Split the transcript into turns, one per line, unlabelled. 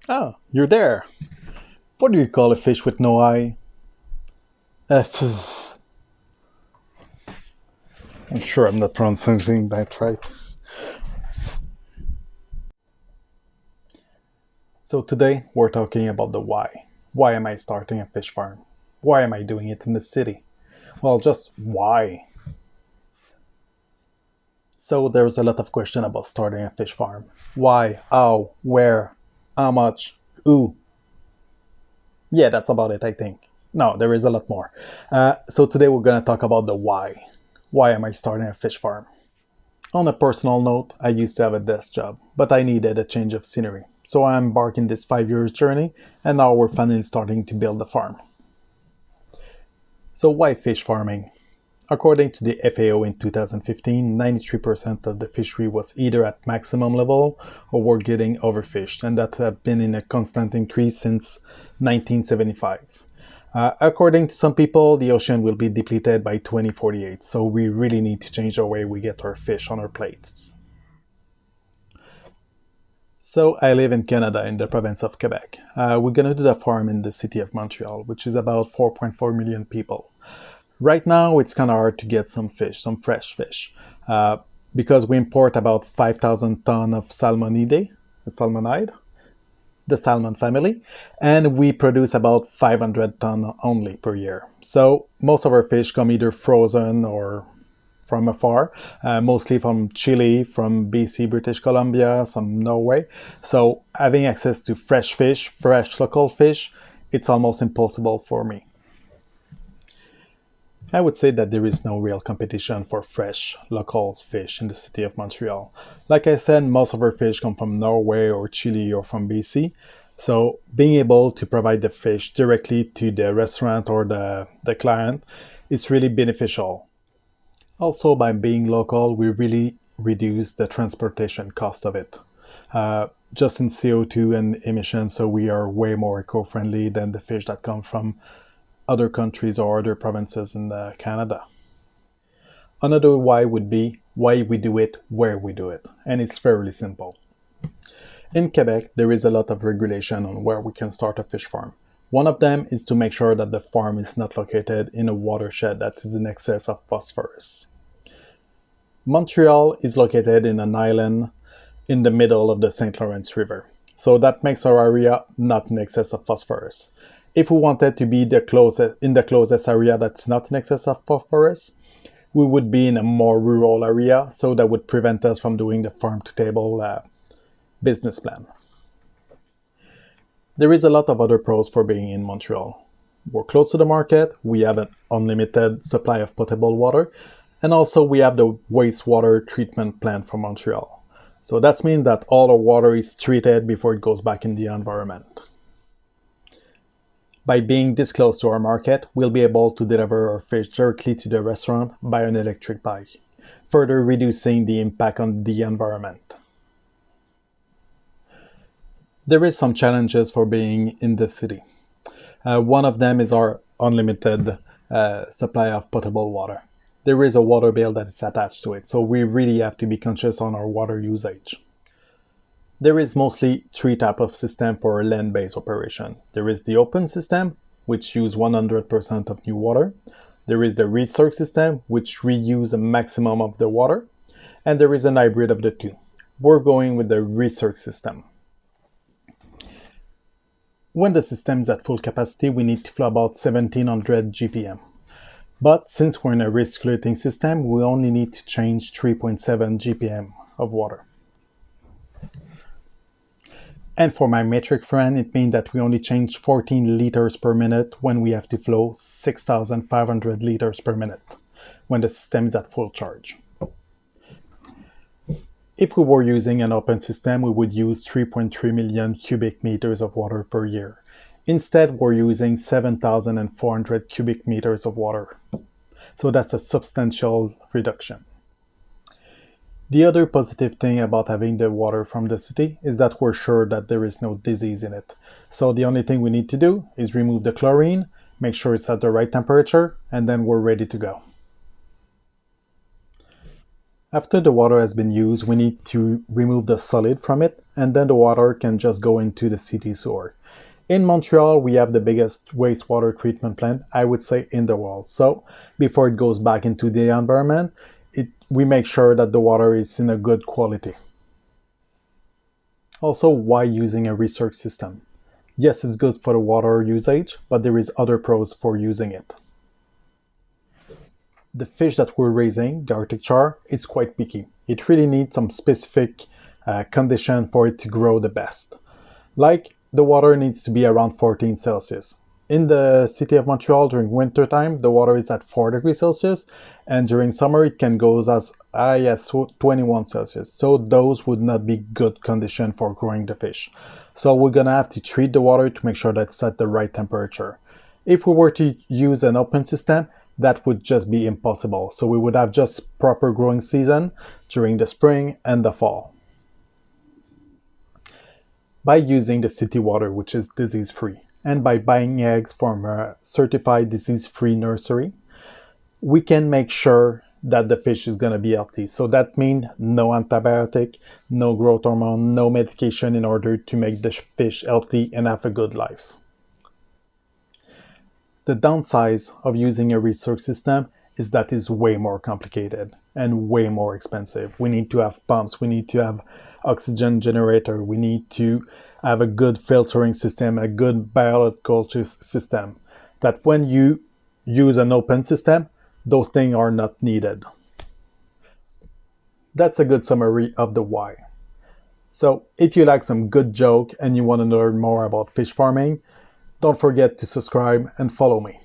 Ah, you're there. What do you call a fish with no eye? F. I'm sure I'm not pronouncing that right. So today we're talking about the why. Why am I starting a fish farm? Why am I doing it in the city? Well, just why? So there's a lot of question about starting a fish farm. Why? How? Where? How much? Who? Yeah, that's about it, I think. No, there is a lot more. So today we're going to talk about the why. Why am I starting a fish farm? On a personal note, I used to have a desk job, but I needed a change of scenery. So I embarked in this 5 years journey, and now we're finally starting to build the farm. So why fish farming? According to the FAO in 2015, 93% of the fishery was either at maximum level or were getting overfished, and that had been in a constant increase since 1975. According to some people, the ocean will be depleted by 2048, so we really need to change the way we get our fish on our plates. So I live in Canada in the province of Quebec. We're gonna do the farm in the city of Montreal, which is about 4.4 million people. Right now, it's kind of hard to get some fish, some fresh fish, uh, because we import about 5,000 tons of salmonide, the salmon family, and we produce about 500 tons only per year. So most of our fish come either frozen or from afar, mostly from Chile, from BC, British Columbia, some Norway. So having access to fresh fish, fresh local fish, it's almost impossible for me. I would say that there is no real competition for fresh, local fish in the city of Montreal. Like I said, most of our fish come from Norway or Chile or from BC. So being able to provide the fish directly to the restaurant or the client is really beneficial. Also, by being local, we really reduce the transportation cost of it. Just in CO2 and emissions, so we are way more eco-friendly than the fish that come from other countries or other provinces in Canada. Another why would be why we do it, where we do it, and it's fairly simple. In Quebec, there is a lot of regulation on where we can start a fish farm. One of them is to make sure that the farm is not located in a watershed that is in excess of phosphorus. Montreal is located in an island in the middle of the St. Lawrence River, so that makes our area not in excess of phosphorus. If we wanted to be in the closest area that's not in excess of phosphorus, we would be in a more rural area, so that would prevent us from doing the farm to table business plan. There is a lot of other pros for being in Montreal. We're close to the market, we have an unlimited supply of potable water, and also we have the wastewater treatment plant for Montreal. So that means that all our water is treated before it goes back in the environment. By being this close to our market, we'll be able to deliver our fish directly to the restaurant by an electric bike, further reducing the impact on the environment. There is some challenges for being in the city. One of them is our unlimited supply of potable water. There is a water bill that is attached to it, so we really have to be conscious on our water usage. There is mostly three types of system for land-based operation. There is the open system, which use 100% of new water. There is the recirc system, which reuse a maximum of the water. And there is an hybrid of the two. We're going with the recirc system. When the system is at full capacity, we need to flow about 1700 GPM. But since we're in a recirculating system, we only need to change 3.7 GPM of water. And for my metric friend, it means that we only change 14 liters per minute when we have to flow 6,500 liters per minute when the system is at full charge. If we were using an open system, we would use 3.3 million cubic meters of water per year. Instead, we're using 7,400 cubic meters of water. So that's a substantial reduction. The other positive thing about having the water from the city is that we're sure that there is no disease in it. So the only thing we need to do is remove the chlorine, make sure it's at the right temperature, and then we're ready to go. After the water has been used, we need to remove the solid from it, and then the water can just go into the city sewer. In Montreal, we have the biggest wastewater treatment plant, I would say, in the world. So before it goes back into the environment, we make sure that the water is in a good quality. Also, why using a recirc system? Yes, it's good for the water usage, but there is other pros for using it. The fish that we're raising, the Arctic char, it's quite picky. It really needs some specific condition for it to grow the best. Like, the water needs to be around 14 Celsius. In the city of Montreal during winter time, the water is at 4 degrees Celsius, and during summer it can go as high as 21 Celsius. So those would not be good condition for growing the fish. So we're gonna have to treat the water to make sure that it's at the right temperature. If we were to use an open system, that would just be impossible. So we would have just proper growing season during the spring and the fall. By using the city water, which is disease-free, and by buying eggs from a certified disease-free nursery, we can make sure that the fish is going to be healthy. So that means no antibiotic, no growth hormone, no medication in order to make the fish healthy and have a good life. The downside of using a recirc system is that it's way more complicated and way more expensive. We need to have pumps, we need to have oxygen generator, we need to have a good filtering system, a good biological system. That when you use an open system, those things are not needed. That's a good summary of the why. So if you like some good joke and you want to learn more about fish farming, don't forget to subscribe and follow me.